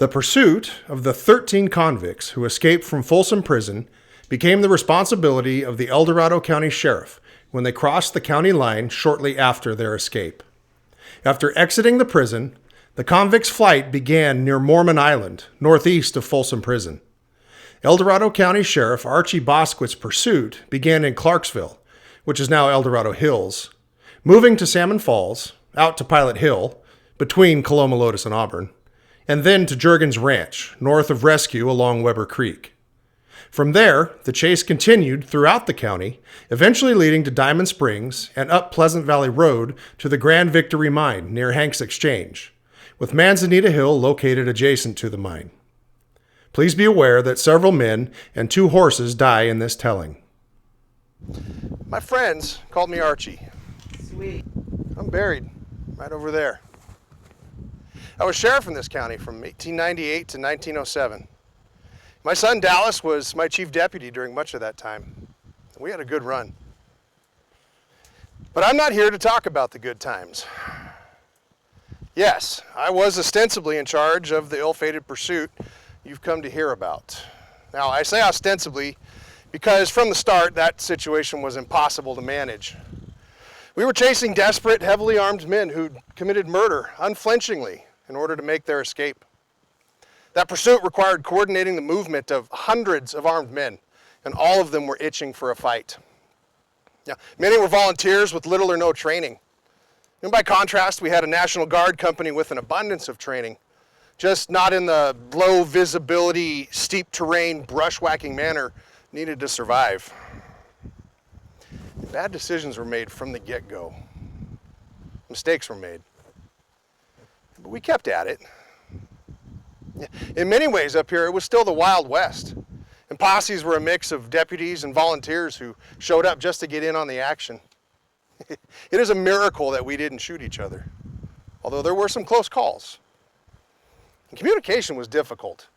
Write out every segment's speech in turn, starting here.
The pursuit of the 13 convicts who escaped from Folsom Prison became the responsibility of the El Dorado County Sheriff when they crossed the county line shortly after their escape. After exiting the prison, the convicts' flight began near Mormon Island, northeast of Folsom Prison. El Dorado County Sheriff Archie Bosquit's pursuit began in Clarksville, which is now El Dorado Hills, moving to Salmon Falls, out to Pilot Hill, between Coloma, Lotus, and Auburn, and then to Jurgens Ranch, north of Rescue along Weber Creek. From there, the chase continued throughout the county, eventually leading to Diamond Springs and up Pleasant Valley Road to the Grand Victory Mine near Hanks Exchange, with Manzanita Hill located adjacent to the mine. Please be aware that several men and 2 horses die in this telling. My friends called me Archie. Sweet. I'm buried right over there. I was sheriff in this county from 1898 to 1907. My son Dallas was my chief deputy during much of that time. We had a good run. But I'm not here to talk about the good times. Yes, I was ostensibly in charge of the ill-fated pursuit you've come to hear about. Now, I say ostensibly because from the start, that situation was impossible to manage. We were chasing desperate, heavily armed men who'd committed murder unflinchingly in order to make their escape. That pursuit required coordinating the movement of hundreds of armed men, and all of them were itching for a fight. Now, many were volunteers with little or no training. And by contrast, we had a National Guard company with an abundance of training, just not in the low visibility, steep terrain, brushwhacking manner needed to survive. Bad decisions were made from the get-go. Mistakes were made. But we kept at it. In many ways up here, it was still the Wild West. And posses were a mix of deputies and volunteers who showed up just to get in on the action. It is a miracle that we didn't shoot each other, although there were some close calls. And communication was difficult.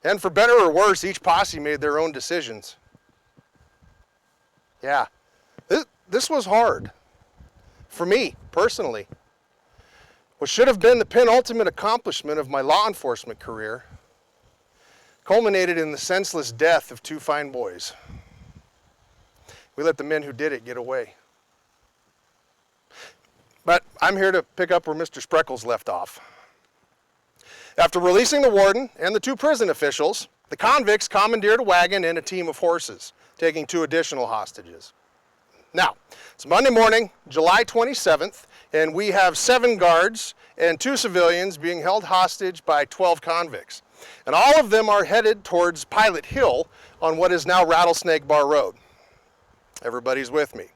And for better or worse, each posse made their own decisions. Yeah, this was hard. For me, personally. What should have been the penultimate accomplishment of my law enforcement career culminated in the senseless death of 2 fine boys. We let the men who did it get away. But I'm here to pick up where Mr. Spreckles left off. After releasing the warden and the 2 prison officials, the convicts commandeered a wagon and a team of horses, taking 2 additional hostages. Now, it's Monday morning, July 27th, and we have 7 guards and 2 civilians being held hostage by 12 convicts. And all of them are headed towards Pilot Hill on what is now Rattlesnake Bar Road. Everybody's with me.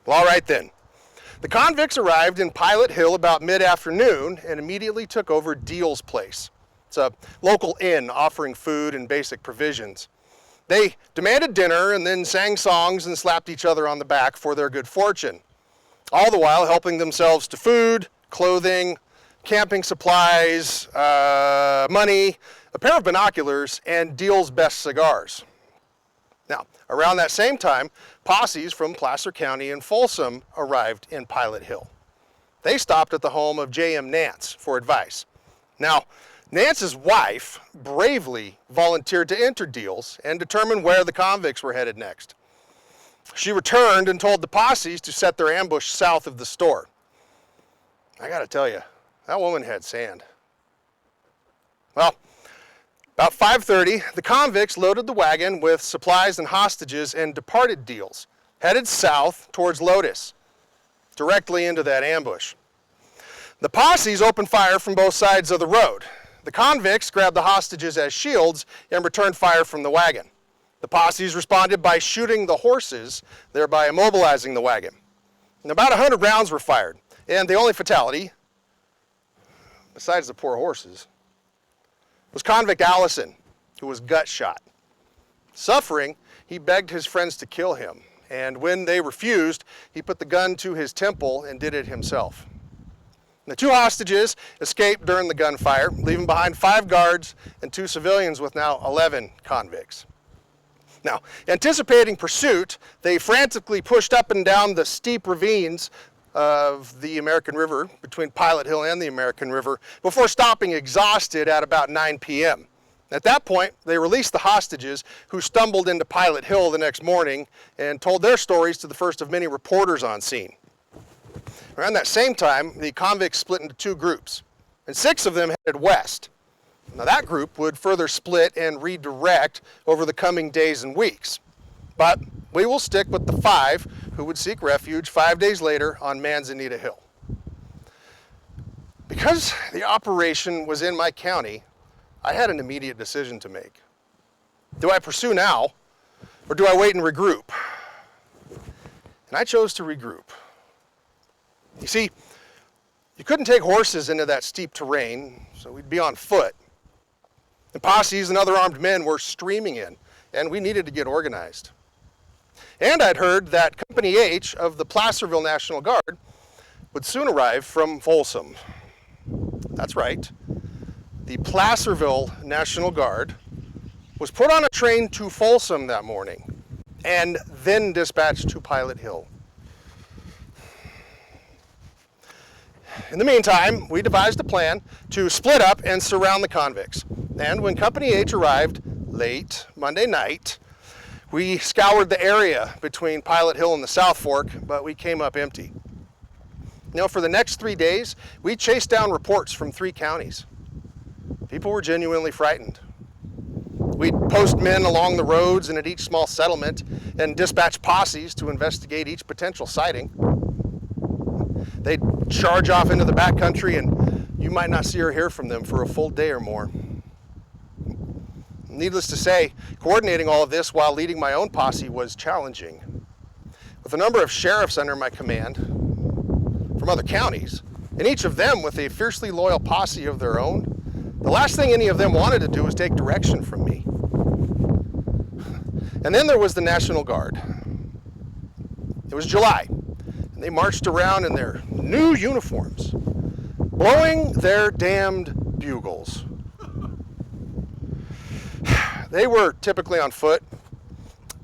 Well, all right then. The convicts arrived in Pilot Hill about mid-afternoon and immediately took over Deal's place. It's a local inn offering food and basic provisions. They demanded dinner and then sang songs and slapped each other on the back for their good fortune, all the while helping themselves to food, clothing, camping supplies, money, a pair of binoculars, and Deal's best cigars. Now, around that same time, posses from Placer County and Folsom arrived in Pilot Hill. They stopped at the home of J.M. Nance for advice. Now, Nance's wife bravely volunteered to enter Deal's and determine where the convicts were headed next. She returned and told the posses to set their ambush south of the store. I gotta tell you, that woman had sand. Well, about 5:30, the convicts loaded the wagon with supplies and hostages and departed Deal's, headed south towards Lotus, directly into that ambush. The posses opened fire from both sides of the road. The convicts grabbed the hostages as shields and returned fire from the wagon. The posses responded by shooting the horses, thereby immobilizing the wagon. And about 100 rounds were fired, and the only fatality, besides the poor horses, was convict Allison, who was gut shot. Suffering, he begged his friends to kill him, and when they refused, he put the gun to his temple and did it himself. The 2 hostages escaped during the gunfire, leaving behind 5 guards and 2 civilians with now 11 convicts. Now, anticipating pursuit, they frantically pushed up and down the steep ravines of the American River, between Pilot Hill and the American River, before stopping exhausted at about 9 p.m. At that point, they released the hostages, who stumbled into Pilot Hill the next morning and told their stories to the first of many reporters on scene. Around that same time, the convicts split into two groups, and 6 of them headed west. Now that group would further split and redirect over the coming days and weeks. But we will stick with the 5 who would seek refuge 5 days later on Manzanita Hill. Because the operation was in my county, I had an immediate decision to make. Do I pursue now, or do I wait and regroup? And I chose to regroup. You see, you couldn't take horses into that steep terrain, so we'd be on foot. The posses and other armed men were streaming in, and we needed to get organized. And I'd heard that Company H of the Placerville National Guard would soon arrive from Folsom. That's right. The Placerville National Guard was put on a train to Folsom that morning and then dispatched to Pilot Hill. In the meantime, we devised a plan to split up and surround the convicts. And when Company H arrived late Monday night, we scoured the area between Pilot Hill and the South Fork, but we came up empty. You know, for the next 3 days, we chased down reports from 3 counties. People were genuinely frightened. We'd post men along the roads and at each small settlement and dispatch posses to investigate each potential sighting. They'd charge off into the backcountry, and you might not see or hear from them for a full day or more. Needless to say, coordinating all of this while leading my own posse was challenging. With a number of sheriffs under my command from other counties, and each of them with a fiercely loyal posse of their own, the last thing any of them wanted to do was take direction from me. And then there was the National Guard. It was July, and they marched around in their new uniforms, blowing their damned bugles. They were typically on foot,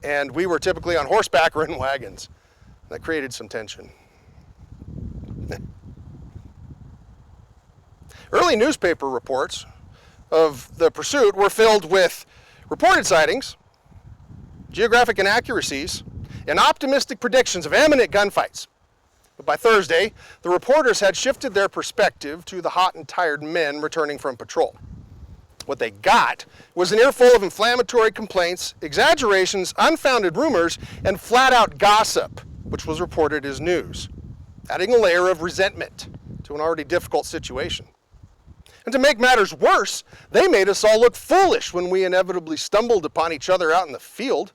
and we were typically on horseback or in wagons. That created some tension. Early newspaper reports of the pursuit were filled with reported sightings, geographic inaccuracies, and optimistic predictions of imminent gunfights. But by Thursday, the reporters had shifted their perspective to the hot and tired men returning from patrol. What they got was an earful of inflammatory complaints, exaggerations, unfounded rumors, and flat-out gossip, which was reported as news, adding a layer of resentment to an already difficult situation. And to make matters worse, they made us all look foolish when we inevitably stumbled upon each other out in the field.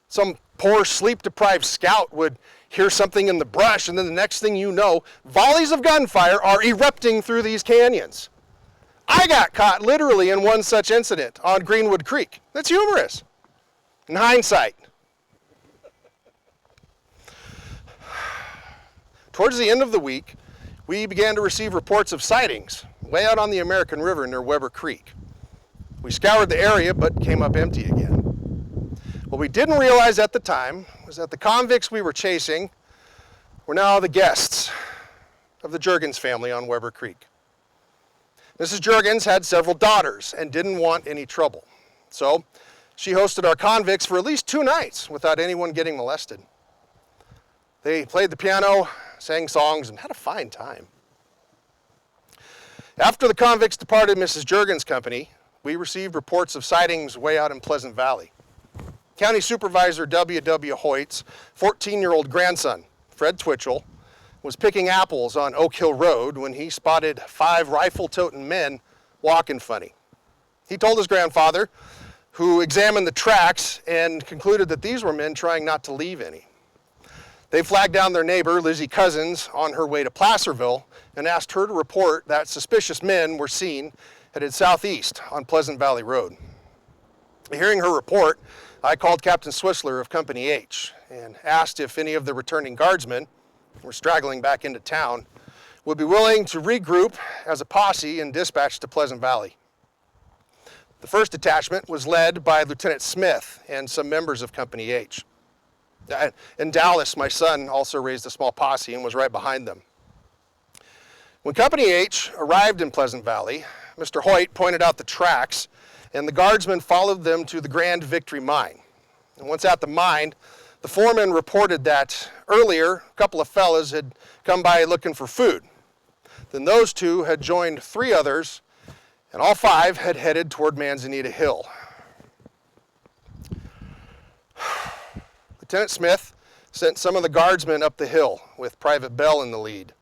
Some poor sleep-deprived scout would hear something in the brush, and then the next thing you know, volleys of gunfire are erupting through these canyons. I got caught literally in one such incident on Greenwood Creek. That's humorous, in hindsight. Towards the end of the week, we began to receive reports of sightings way out on the American River near Weber Creek. We scoured the area, but came up empty again. What we didn't realize at the time was that the convicts we were chasing were now the guests of the Juergens family on Weber Creek. Mrs. Juergens had several daughters and didn't want any trouble. So she hosted our convicts for at least 2 nights without anyone getting molested. They played the piano, sang songs, and had a fine time. After the convicts departed Mrs. Juergens' company, we received reports of sightings way out in Pleasant Valley. County Supervisor W.W. Hoyt's 14-year-old grandson, Fred Twitchell, was picking apples on Oak Hill Road when he spotted 5 rifle-toting men walking funny. He told his grandfather, who examined the tracks and concluded that these were men trying not to leave any. They flagged down their neighbor, Lizzie Cousins, on her way to Placerville and asked her to report that suspicious men were seen headed southeast on Pleasant Valley Road. Hearing her report, I called Captain Swissler of Company H and asked if any of the returning guardsmen who were straggling back into town would be willing to regroup as a posse and dispatch to Pleasant Valley. The first detachment was led by Lieutenant Smith and some members of Company H. And Dallas, my son, also raised a small posse and was right behind them. When Company H arrived in Pleasant Valley, Mr. Hoyt pointed out the tracks, and the guardsmen followed them to the Grand Victory Mine. And once at the mine, the foreman reported that earlier, a couple of fellas had come by looking for food. Then those two had joined 3 others, and all 5 had headed toward Manzanita Hill. Lieutenant Smith sent some of the guardsmen up the hill with Private Bell in the lead.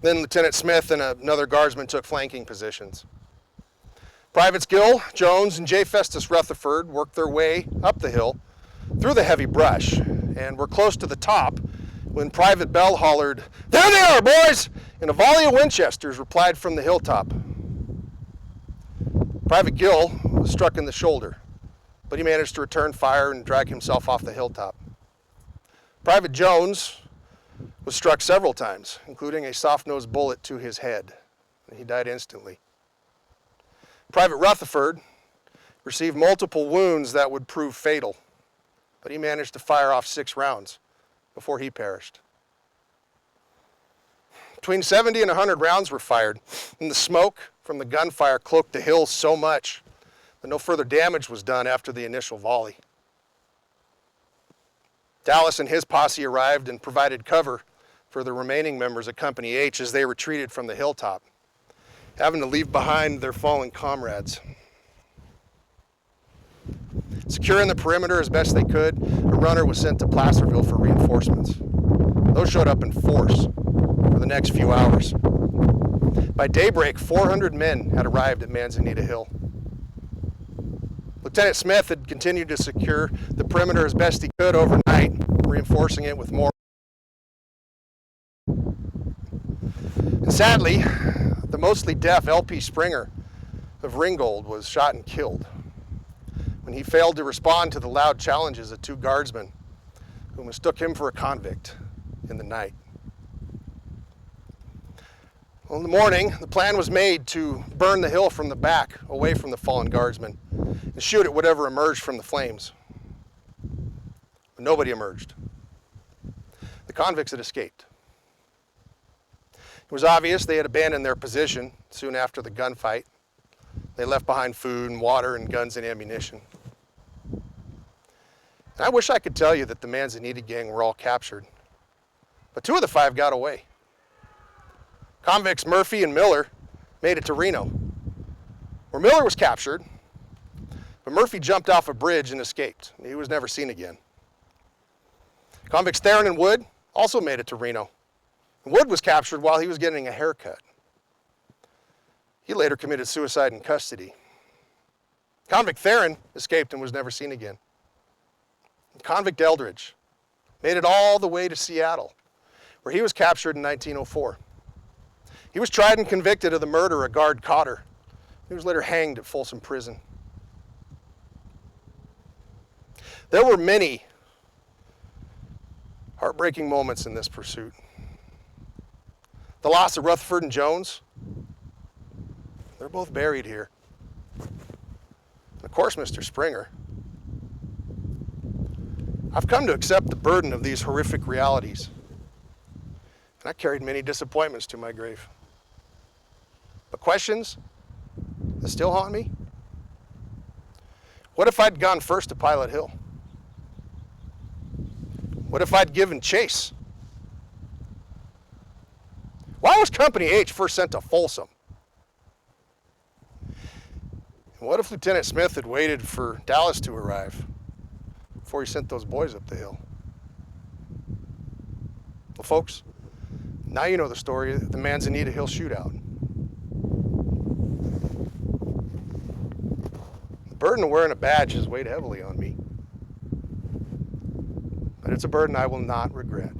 Then Lieutenant Smith and another guardsman took flanking positions. Privates Gill, Jones, and J. Festus Rutherford worked their way up the hill through the heavy brush and were close to the top when Private Bell hollered, "There they are, boys!" and a volley of Winchesters replied from the hilltop. Private Gill was struck in the shoulder, but he managed to return fire and drag himself off the hilltop. Private Jones was struck several times, including a soft-nosed bullet to his head, and he died instantly. Private Rutherford received multiple wounds that would prove fatal, but he managed to fire off 6 rounds before he perished. Between 70 and 100 rounds were fired, and the smoke from the gunfire cloaked the hills so much that no further damage was done after the initial volley. Dallas and his posse arrived and provided cover for the remaining members of Company H as they retreated from the hilltop, having to leave behind their fallen comrades. Securing the perimeter as best they could, a runner was sent to Placerville for reinforcements. Those showed up in force for the next few hours. By daybreak, 400 men had arrived at Manzanita Hill. Lieutenant Smith had continued to secure the perimeter as best he could overnight, reinforcing it with more. And sadly, the mostly deaf L.P. Springer of Ringgold was shot and killed when he failed to respond to the loud challenges of 2 guardsmen who mistook him for a convict in the night. Well, in the morning, the plan was made to burn the hill from the back, away from the fallen guardsmen, and shoot at whatever emerged from the flames. But nobody emerged. The convicts had escaped. It was obvious they had abandoned their position soon after the gunfight. They left behind food and water and guns and ammunition. And I wish I could tell you that the Manzanita gang were all captured, but 2 of the 5 got away. Convicts Murphy and Miller made it to Reno, where Miller was captured, but Murphy jumped off a bridge and escaped. He was never seen again. Convicts Theron and Wood also made it to Reno. Wood was captured while he was getting a haircut. He later committed suicide in custody. Convict Theron escaped and was never seen again. Convict Eldridge made it all the way to Seattle, where he was captured in 1904. He was tried and convicted of the murder of guard Cotter. He was later hanged at Folsom Prison. There were many heartbreaking moments in this pursuit. The loss of Rutherford and Jones, they're both buried here. And of course, Mr. Springer. I've come to accept the burden of these horrific realities, and I carried many disappointments to my grave. But questions that still haunt me? What if I'd gone first to Pilot Hill? What if I'd given chase? Why was Company H first sent to Folsom? And what if Lieutenant Smith had waited for Dallas to arrive before he sent those boys up the hill? Well, folks, now you know the story of the Manzanita Hill shootout. The burden of wearing a badge has weighed heavily on me, but it's a burden I will not regret.